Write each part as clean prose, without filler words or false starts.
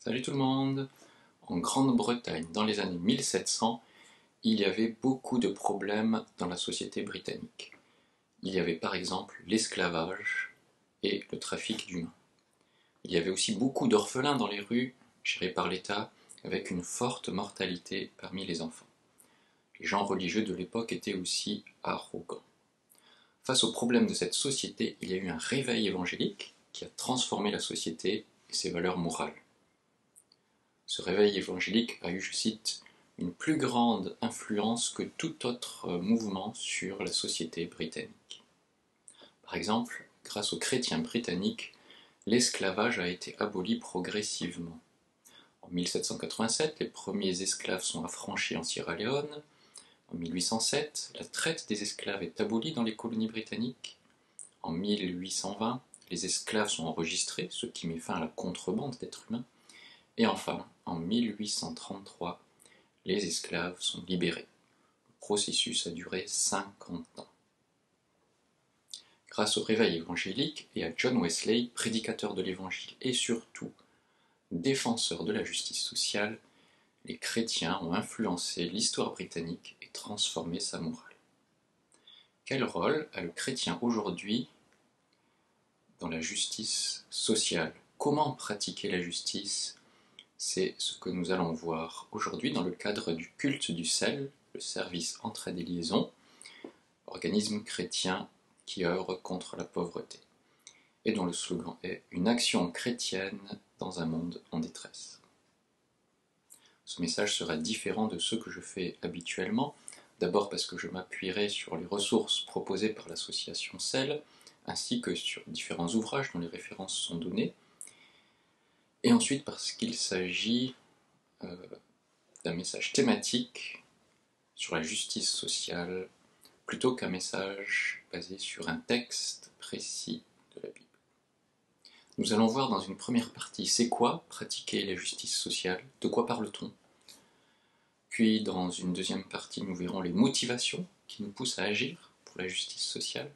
Salut tout le monde! En Grande-Bretagne, dans les années 1700, il y avait beaucoup de problèmes dans la société britannique. Il y avait par exemple l'esclavage et le trafic d'humains. Il y avait aussi beaucoup d'orphelins dans les rues, gérés par l'État, avec une forte mortalité parmi les enfants. Les gens religieux de l'époque étaient aussi arrogants. Face aux problèmes de cette société, il y a eu un réveil évangélique qui a transformé la société et ses valeurs morales. Ce réveil évangélique a eu, je cite, une plus grande influence que tout autre mouvement sur la société britannique. Par exemple, grâce aux chrétiens britanniques, l'esclavage a été aboli progressivement. En 1787, les premiers esclaves sont affranchis en Sierra Leone. En 1807, la traite des esclaves est abolie dans les colonies britanniques. En 1820, les esclaves sont enregistrés, ce qui met fin à la contrebande d'êtres humains. Et enfin, en 1833, les esclaves sont libérés. Le processus a duré 50 ans. Grâce au réveil évangélique et à John Wesley, prédicateur de l'évangile et surtout défenseur de la justice sociale, les chrétiens ont influencé l'histoire britannique et transformé sa morale. Quel rôle a le chrétien aujourd'hui dans la justice sociale? Comment pratiquer la justice? C'est ce que nous allons voir aujourd'hui dans le cadre du culte du sel, le service entraide et liaison, organisme chrétien qui œuvre contre la pauvreté, et dont le slogan est « Une action chrétienne dans un monde en détresse ». Ce message sera différent de ceux que je fais habituellement, d'abord parce que je m'appuierai sur les ressources proposées par l'association SEL, ainsi que sur différents ouvrages dont les références sont données, et ensuite parce qu'il s'agit d'un message thématique sur la justice sociale, plutôt qu'un message basé sur un texte précis de la Bible. Nous allons voir dans une première partie c'est quoi pratiquer la justice sociale, de quoi parle-t-on. Puis dans une deuxième partie nous verrons les motivations qui nous poussent à agir pour la justice sociale.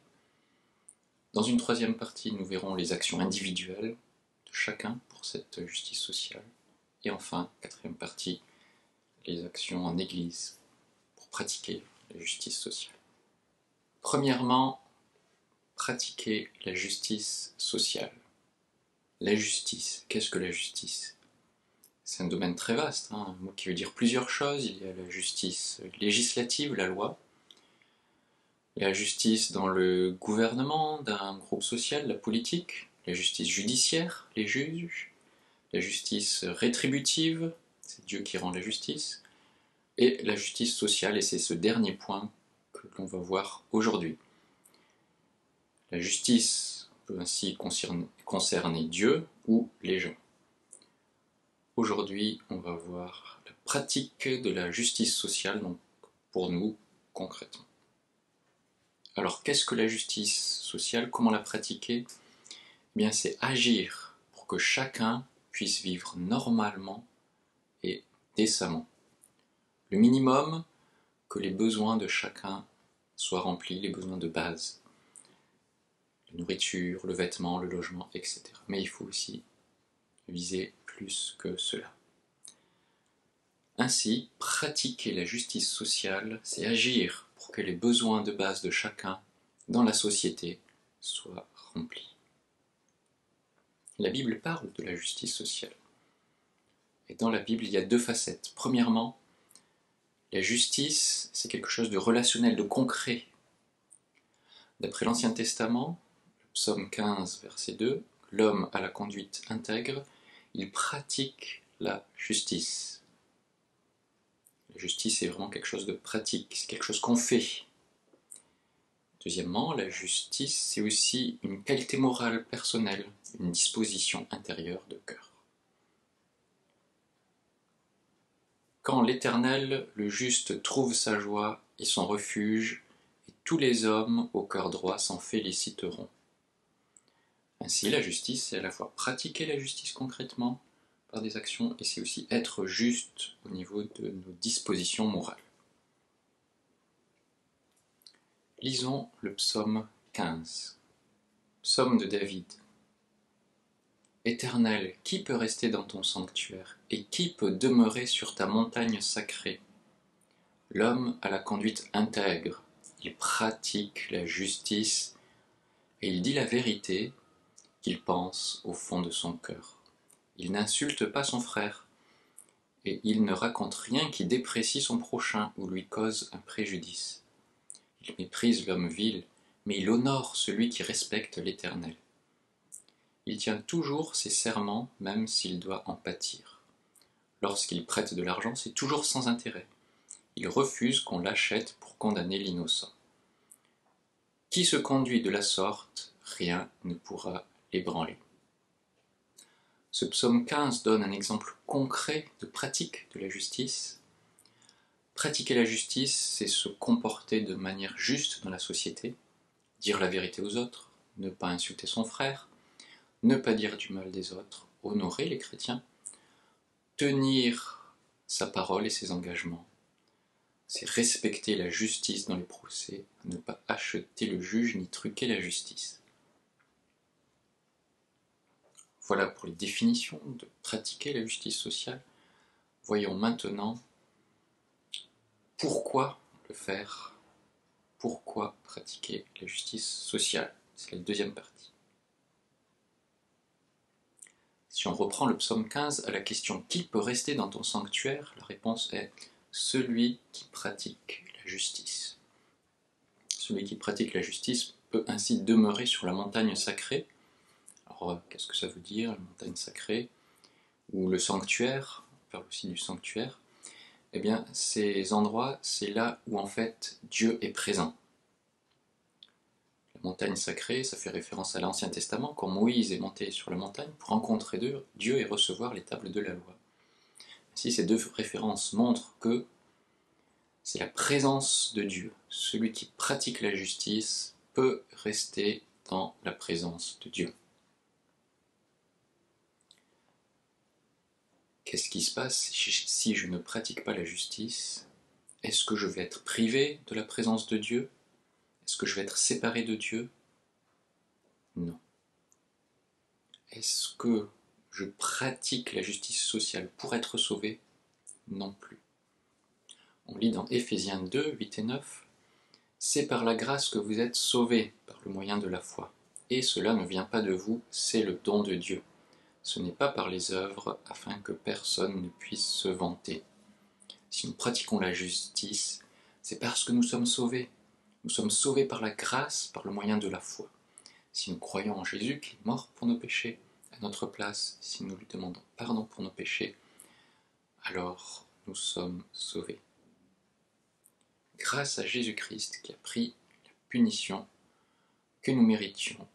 Dans une troisième partie nous verrons les actions individuelles de chacun pour cette justice sociale. Et enfin, quatrième partie, les actions en Église pour pratiquer la justice sociale. Premièrement, pratiquer la justice sociale. La justice, qu'est-ce que la justice? C'est un domaine très vaste, un mot qui veut dire plusieurs choses. Il y a la justice législative, la loi, la justice dans le gouvernement d'un groupe social, la politique, la justice judiciaire, les juges, la justice rétributive, c'est Dieu qui rend la justice, et la justice sociale, et c'est ce dernier point que l'on va voir aujourd'hui. La justice peut ainsi concerner Dieu ou les gens. Aujourd'hui, on va voir la pratique de la justice sociale, donc pour nous, concrètement. Alors, qu'est-ce que la justice sociale? Comment la pratiquer? Eh bien, c'est agir pour que chacun puisse vivre normalement et décemment. Le minimum, que les besoins de chacun soient remplis, les besoins de base. La nourriture, le vêtement, le logement, etc. Mais il faut aussi viser plus que cela. Ainsi, pratiquer la justice sociale, c'est agir pour que les besoins de base de chacun dans la société soient remplis. La Bible parle de la justice sociale. Et dans la Bible, il y a deux facettes. Premièrement, la justice, c'est quelque chose de relationnel, de concret. D'après l'Ancien Testament, le psaume 15, verset 2, l'homme a la conduite intègre, il pratique la justice. La justice est vraiment quelque chose de pratique, c'est quelque chose qu'on fait. Deuxièmement, la justice, c'est aussi une qualité morale personnelle, une disposition intérieure de cœur. Quand l'Éternel, le juste, trouve sa joie et son refuge, et tous les hommes au cœur droit s'en féliciteront. Ainsi, la justice, c'est à la fois pratiquer la justice concrètement par des actions, et c'est aussi être juste au niveau de nos dispositions morales. Lisons le psaume 15, psaume de David. Éternel, qui peut rester dans ton sanctuaire, et qui peut demeurer sur ta montagne sacrée? L'homme a la conduite intègre, il pratique la justice, et il dit la vérité qu'il pense au fond de son cœur. Il n'insulte pas son frère, et il ne raconte rien qui déprécie son prochain ou lui cause un préjudice. Il méprise l'homme vil, mais il honore celui qui respecte l'Éternel. Il tient toujours ses serments, même s'il doit en pâtir. Lorsqu'il prête de l'argent, c'est toujours sans intérêt. Il refuse qu'on l'achète pour condamner l'innocent. Qui se conduit de la sorte, rien ne pourra l'ébranler. Ce psaume 15 donne un exemple concret de pratique de la justice. Pratiquer la justice, c'est se comporter de manière juste dans la société, dire la vérité aux autres, ne pas insulter son frère, ne pas dire du mal des autres, honorer les chrétiens, tenir sa parole et ses engagements. C'est respecter la justice dans les procès, ne pas acheter le juge ni truquer la justice. Voilà pour les définitions de pratiquer la justice sociale. Voyons maintenant pourquoi le faire, pourquoi pratiquer la justice sociale. C'est la deuxième partie. Si on reprend le psaume 15 à la question « Qui peut rester dans ton sanctuaire ?» la réponse est « Celui qui pratique la justice ». Celui qui pratique la justice peut ainsi demeurer sur la montagne sacrée. Alors, qu'est-ce que ça veut dire, la montagne sacrée? Ou le sanctuaire, on parle aussi du sanctuaire. Eh bien, ces endroits, c'est là où en fait Dieu est présent. La montagne sacrée, ça fait référence à l'Ancien Testament, quand Moïse est monté sur la montagne pour rencontrer Dieu et recevoir les tables de la loi. Ainsi, ces deux références montrent que c'est la présence de Dieu. Celui qui pratique la justice peut rester dans la présence de Dieu. Qu'est-ce qui se passe si je ne pratique pas la justice? Est-ce que je vais être privé de la présence de Dieu? Est-ce que je vais être séparé de Dieu? Non. Est-ce que je pratique la justice sociale pour être sauvé? Non plus. On lit dans Éphésiens 2, 8 et 9, « C'est par la grâce que vous êtes sauvés, par le moyen de la foi. Et cela ne vient pas de vous, c'est le don de Dieu. Ce n'est pas par les œuvres, afin que personne ne puisse se vanter. » Si nous pratiquons la justice, c'est parce que nous sommes sauvés. Nous sommes sauvés par la grâce, par le moyen de la foi. Si nous croyons en Jésus qui est mort pour nos péchés, à notre place, si nous lui demandons pardon pour nos péchés, alors nous sommes sauvés. Grâce à Jésus-Christ qui a pris la punition que nous méritions,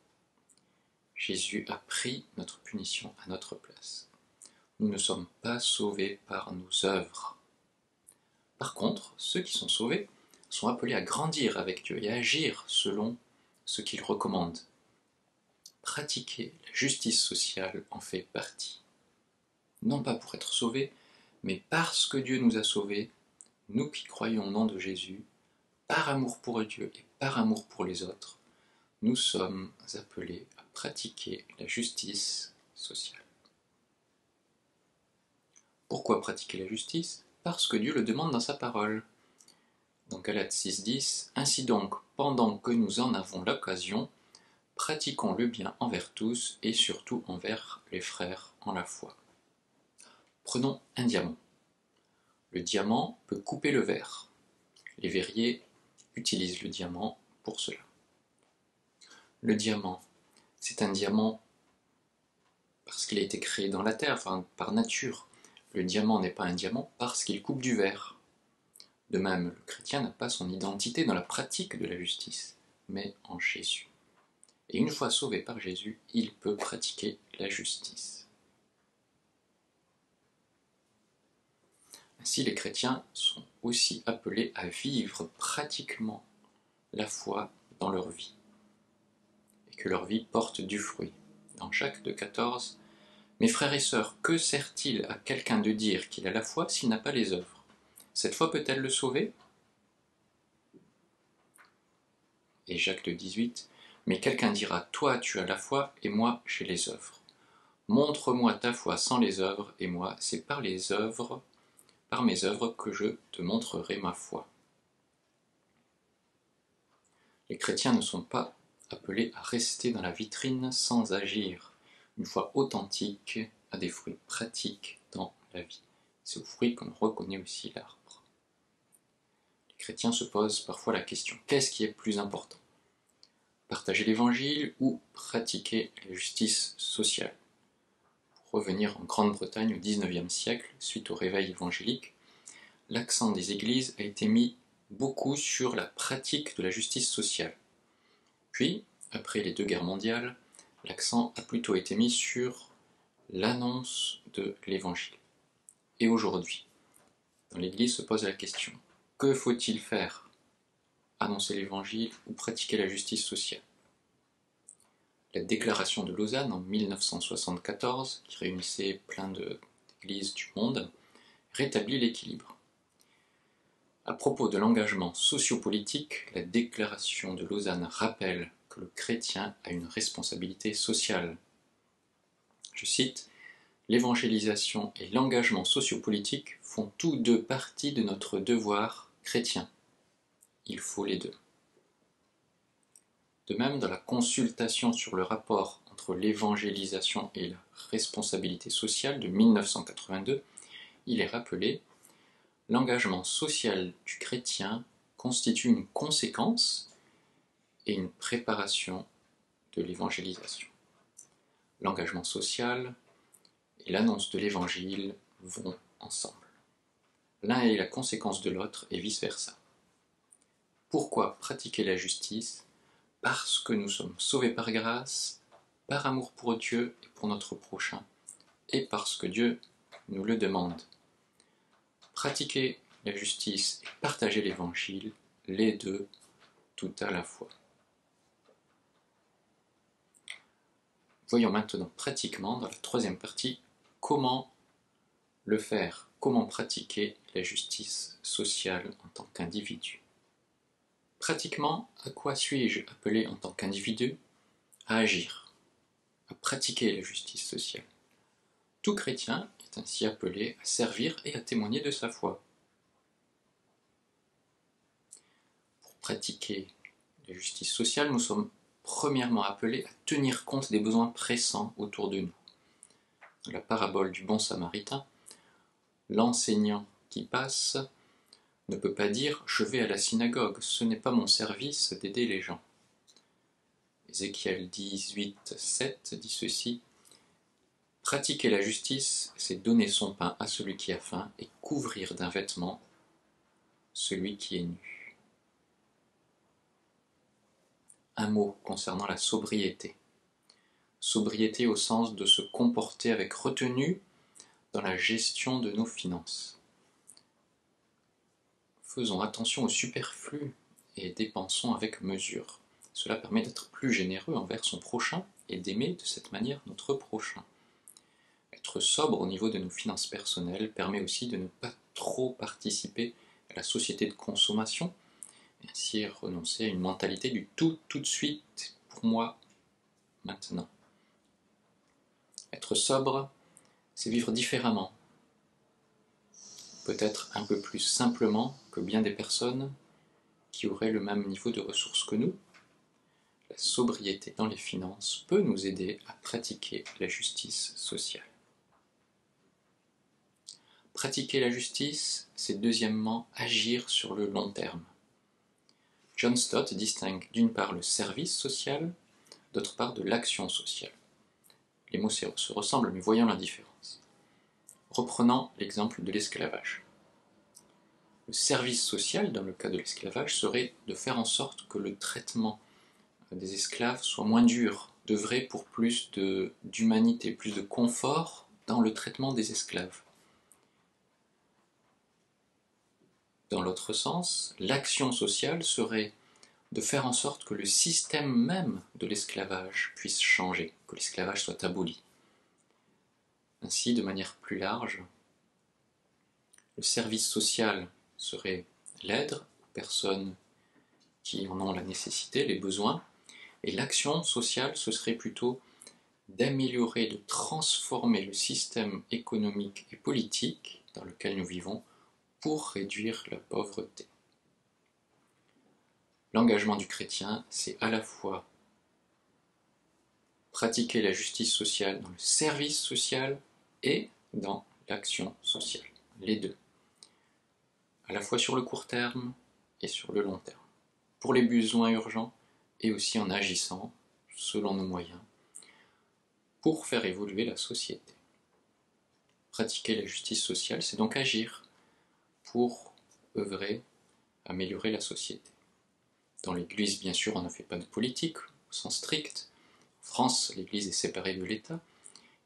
Jésus a pris notre punition à notre place. Nous ne sommes pas sauvés par nos œuvres. Par contre, ceux qui sont sauvés sont appelés à grandir avec Dieu et à agir selon ce qu'il recommande. Pratiquer la justice sociale en fait partie. Non pas pour être sauvés, mais parce que Dieu nous a sauvés, nous qui croyons au nom de Jésus, par amour pour Dieu et par amour pour les autres, nous sommes appelés à pratiquer la justice sociale. Pourquoi pratiquer la justice? Parce que Dieu le demande dans sa parole. Dans Galates 6,10, « Ainsi donc, pendant que nous en avons l'occasion, pratiquons le bien envers tous et surtout envers les frères en la foi. » Prenons un diamant. Le diamant peut couper le verre. Les verriers utilisent le diamant pour cela. Le diamant, c'est un diamant parce qu'il a été créé dans la terre, enfin par nature. Le diamant n'est pas un diamant parce qu'il coupe du verre. De même, le chrétien n'a pas son identité dans la pratique de la justice, mais en Jésus. Et une fois sauvé par Jésus, il peut pratiquer la justice. Ainsi, les chrétiens sont aussi appelés à vivre pratiquement la foi dans leur vie, et que leur vie porte du fruit. Dans Jacques 2,14, « Mes frères et sœurs, que sert-il à quelqu'un de dire qu'il a la foi s'il n'a pas les œuvres? Cette foi peut-elle le sauver ?» Et Jacques 2,18, « Mais quelqu'un dira, toi tu as la foi et moi j'ai les œuvres. Montre-moi ta foi sans les œuvres, et moi, c'est par mes œuvres que je te montrerai ma foi. Les chrétiens ne sont pas appelés à rester dans la vitrine sans agir. Une foi authentique a des fruits pratiques dans la vie. C'est aux fruits qu'on reconnaît aussi l'arbre. Les chrétiens se posent parfois la question, qu'est-ce qui est plus important? Partager l'évangile ou pratiquer la justice sociale? Pour revenir en Grande-Bretagne au XIXe siècle, suite au réveil évangélique, l'accent des églises a été mis beaucoup sur la pratique de la justice sociale. Puis, après les 2 guerres mondiales, l'accent a plutôt été mis sur l'annonce de l'évangile. Et aujourd'hui, dans l'Église se pose la question, que faut-il faire? Annoncer l'évangile ou pratiquer la justice sociale? La déclaration de Lausanne en 1974, qui réunissait plein d'églises du monde, rétablit l'équilibre. À propos de l'engagement sociopolitique, la déclaration de Lausanne rappelle que le chrétien a une responsabilité sociale. Je cite, « L'évangélisation et l'engagement sociopolitique font tous deux partie de notre devoir chrétien. Il faut les deux. » De même, dans la consultation sur le rapport entre l'évangélisation et la responsabilité sociale de 1982, il est rappelé « L'engagement social du chrétien constitue une conséquence et une préparation de l'évangélisation. L'engagement social et l'annonce de l'évangile vont ensemble. L'un est la conséquence de l'autre et vice-versa. Pourquoi pratiquer la justice? Parce que nous sommes sauvés par grâce, par amour pour Dieu et pour notre prochain, et parce que Dieu nous le demande. Pratiquer la justice et partager l'évangile, les deux, tout à la fois. Voyons maintenant pratiquement, dans la 3e partie, comment le faire, comment pratiquer la justice sociale en tant qu'individu. Pratiquement, à quoi suis-je appelé en tant qu'individu? À agir, à pratiquer la justice sociale. Tout chrétien est ainsi appelé à servir et à témoigner de sa foi. Pour pratiquer la justice sociale, nous sommes premièrement appelés à tenir compte des besoins pressants autour de nous. Dans la parabole du bon samaritain, l'enseignant qui passe ne peut pas dire « je vais à la synagogue, ce n'est pas mon service d'aider les gens ». Ézéchiel 18, 7 dit ceci, « Pratiquer la justice, c'est donner son pain à celui qui a faim et couvrir d'un vêtement celui qui est nu. » Un mot concernant la sobriété. Sobriété au sens de se comporter avec retenue dans la gestion de nos finances. Faisons attention au superflu et dépensons avec mesure. Cela permet d'être plus généreux envers son prochain et d'aimer de cette manière notre prochain. Être sobre au niveau de nos finances personnelles permet aussi de ne pas trop participer à la société de consommation, et ainsi renoncer à une mentalité du tout de suite, pour moi, maintenant. Être sobre, c'est vivre différemment, peut-être un peu plus simplement que bien des personnes qui auraient le même niveau de ressources que nous. La sobriété dans les finances peut nous aider à pratiquer la justice sociale. Pratiquer la justice, c'est deuxièmement agir sur le long terme. John Stott distingue d'une part le service social, d'autre part de l'action sociale. Les mots se ressemblent, mais voyons la différence. Reprenons l'exemple de l'esclavage. Le service social, dans le cas de l'esclavage, serait de faire en sorte que le traitement des esclaves soit moins dur, d'œuvrer pour plus d'humanité, plus de confort dans le traitement des esclaves. Dans l'autre sens, l'action sociale serait de faire en sorte que le système même de l'esclavage puisse changer, que l'esclavage soit aboli. Ainsi, de manière plus large, le service social serait l'aide aux personnes qui en ont la nécessité, les besoins, et l'action sociale, ce serait plutôt d'améliorer, de transformer le système économique et politique dans lequel nous vivons pour réduire la pauvreté. L'engagement du chrétien, c'est à la fois pratiquer la justice sociale dans le service social et dans l'action sociale, les deux, à la fois sur le court terme et sur le long terme, pour les besoins urgents et aussi en agissant selon nos moyens pour faire évoluer la société. Pratiquer la justice sociale, c'est donc agir pour œuvrer, améliorer la société. Dans l'Église, bien sûr, on ne fait pas de politique au sens strict. En France, l'Église est séparée de l'État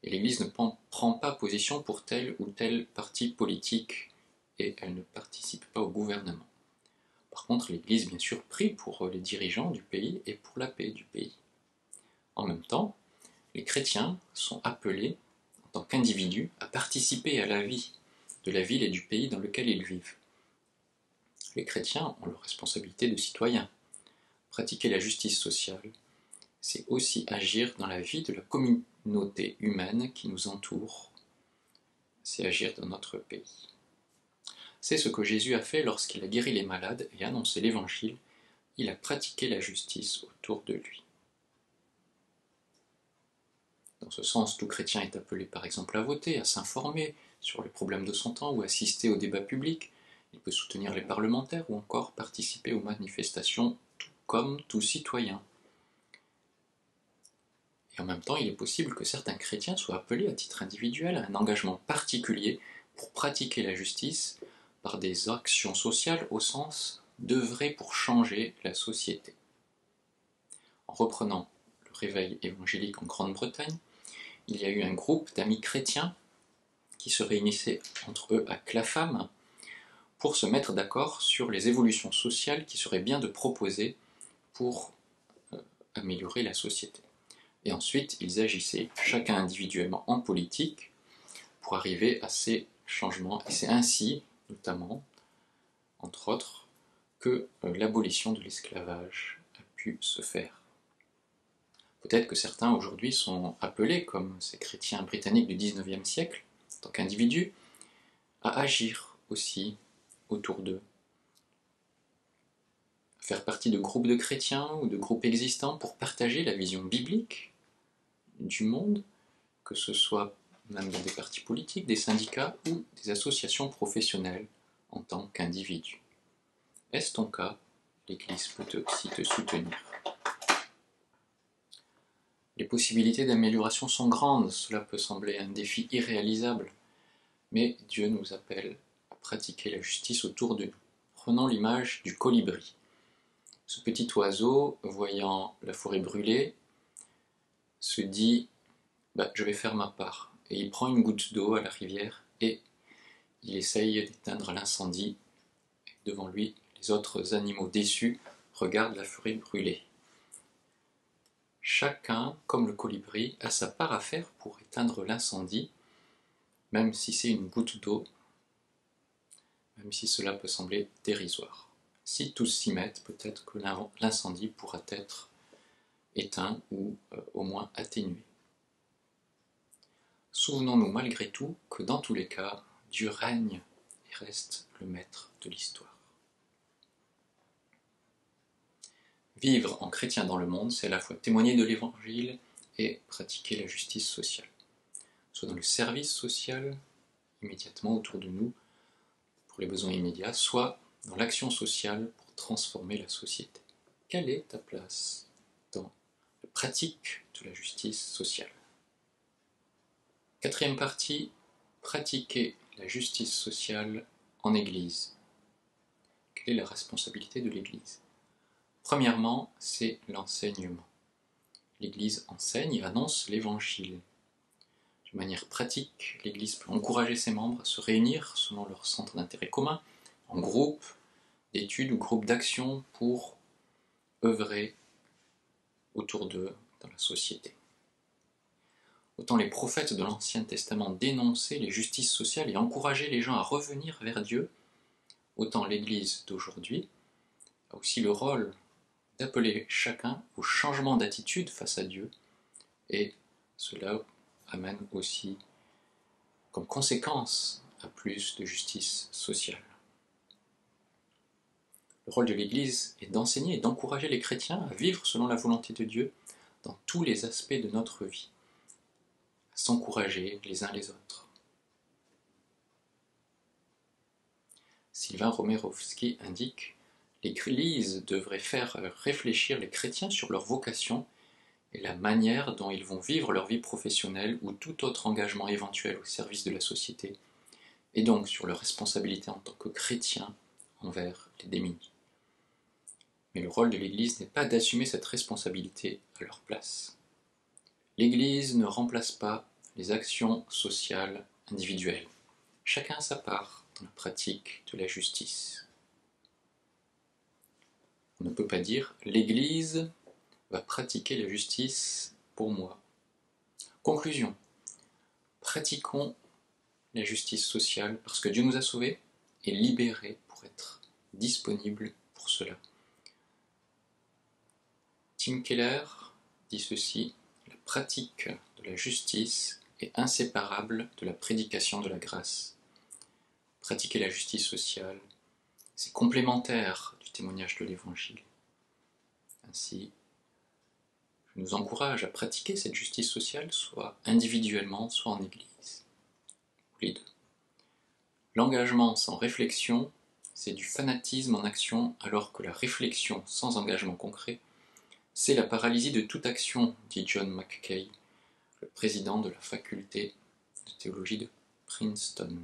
et l'Église ne prend pas position pour tel ou tel parti politique et elle ne participe pas au gouvernement. Par contre, l'Église, bien sûr, prie pour les dirigeants du pays et pour la paix du pays. En même temps, les chrétiens sont appelés, en tant qu'individus, à participer à la vie de la ville et du pays dans lequel ils vivent. Les chrétiens ont leur responsabilité de citoyens. Pratiquer la justice sociale, c'est aussi agir dans la vie de la communauté humaine qui nous entoure. C'est agir dans notre pays. C'est ce que Jésus a fait lorsqu'il a guéri les malades et annoncé l'Évangile. Il a pratiqué la justice autour de lui. Dans ce sens, tout chrétien est appelé par exemple à voter, à s'informer sur les problèmes de son temps ou assister aux débats publics. Il peut soutenir les parlementaires ou encore participer aux manifestations comme tout citoyen. Et en même temps, il est possible que certains chrétiens soient appelés à titre individuel à un engagement particulier pour pratiquer la justice par des actions sociales au sens d'œuvrer pour changer la société. En reprenant le réveil évangélique en Grande-Bretagne, il y a eu un groupe d'amis chrétiens qui se réunissaient entre eux à Clapham pour se mettre d'accord sur les évolutions sociales qui seraient bien de proposer pour améliorer la société. Et ensuite, ils agissaient chacun individuellement en politique pour arriver à ces changements. Et c'est ainsi, notamment, entre autres, que l'abolition de l'esclavage a pu se faire. Peut-être que certains aujourd'hui sont appelés, comme ces chrétiens britanniques du XIXe siècle, en tant qu'individus, à agir aussi autour d'eux, à faire partie de groupes de chrétiens ou de groupes existants pour partager la vision biblique du monde, que ce soit même dans des partis politiques, des syndicats ou des associations professionnelles en tant qu'individus. Est-ce ton cas? L'Église peut aussi te soutenir. Les possibilités d'amélioration sont grandes, cela peut sembler un défi irréalisable, mais Dieu nous appelle à pratiquer la justice autour de nous. Prenons l'image du colibri. Ce petit oiseau, voyant la forêt brûlée, se dit « je vais faire ma part ». Et il prend une goutte d'eau à la rivière et il essaye d'éteindre l'incendie. Devant lui, les autres animaux déçus regardent la forêt brûlée. Chacun, comme le colibri, a sa part à faire pour éteindre l'incendie, même si c'est une goutte d'eau, même si cela peut sembler dérisoire. Si tous s'y mettent, peut-être que l'incendie pourra être éteint ou au moins atténué. Souvenons-nous malgré tout que dans tous les cas, Dieu règne et reste le maître de l'histoire. Vivre en chrétien dans le monde, c'est à la fois témoigner de l'Évangile et pratiquer la justice sociale. Soit dans le service social, immédiatement autour de nous, pour les besoins immédiats, soit dans l'action sociale pour transformer la société. Quelle est ta place dans la pratique de la justice sociale? Quatrième partie, pratiquer la justice sociale en Église. Quelle est la responsabilité de l'Église? Premièrement, c'est l'enseignement. L'Église enseigne et annonce l'Évangile. De manière pratique, l'Église peut encourager ses membres à se réunir selon leur centre d'intérêt commun, en groupe d'études ou groupe d'action pour œuvrer autour d'eux dans la société. Autant les prophètes de l'Ancien Testament dénonçaient les justices sociales et encourageaient les gens à revenir vers Dieu, autant l'Église d'aujourd'hui a aussi le rôle d'appeler chacun au changement d'attitude face à Dieu et cela amène aussi comme conséquence à plus de justice sociale. Le rôle de l'Église est d'enseigner et d'encourager les chrétiens à vivre selon la volonté de Dieu dans tous les aspects de notre vie, à s'encourager les uns les autres. Sylvain Romerovski indique « L'Église devrait faire réfléchir les chrétiens sur leur vocation et la manière dont ils vont vivre leur vie professionnelle ou tout autre engagement éventuel au service de la société, et donc sur leur responsabilité en tant que chrétiens envers les démunis. Mais le rôle de l'Église n'est pas d'assumer cette responsabilité à leur place. L'Église ne remplace pas les actions sociales individuelles. Chacun a sa part dans la pratique de la justice. On ne peut pas dire « l'Église va pratiquer la justice pour moi ». Conclusion. Pratiquons la justice sociale parce que Dieu nous a sauvés et libérés pour être disponibles pour cela. Tim Keller dit ceci, la pratique de la justice est inséparable de la prédication de la grâce. Pratiquer la justice sociale, c'est complémentaire du témoignage de l'Évangile. Ainsi, je nous encourage à pratiquer cette justice sociale, soit individuellement, soit en Église, ou les deux. L'engagement sans réflexion, c'est du fanatisme en action, alors que la réflexion sans engagement concret, c'est la paralysie de toute action, dit John Mackay, le président de la faculté de théologie de Princeton.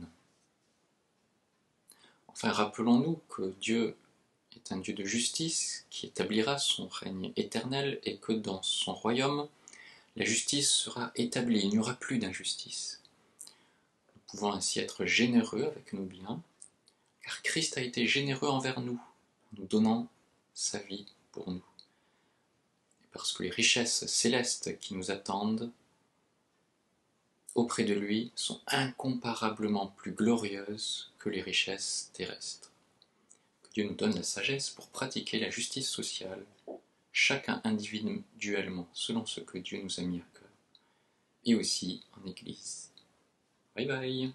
Enfin, rappelons-nous que Dieu est un Dieu de justice qui établira son règne éternel et que dans son royaume, la justice sera établie, il n'y aura plus d'injustice. Nous pouvons ainsi être généreux avec nos biens, car Christ a été généreux envers nous, en nous donnant sa vie pour nous. Et parce que les richesses célestes qui nous attendent auprès de lui sont incomparablement plus glorieuses que les richesses terrestres. Que Dieu nous donne la sagesse pour pratiquer la justice sociale, chacun individuellement, selon ce que Dieu nous a mis à cœur, et aussi en Église. Bye bye.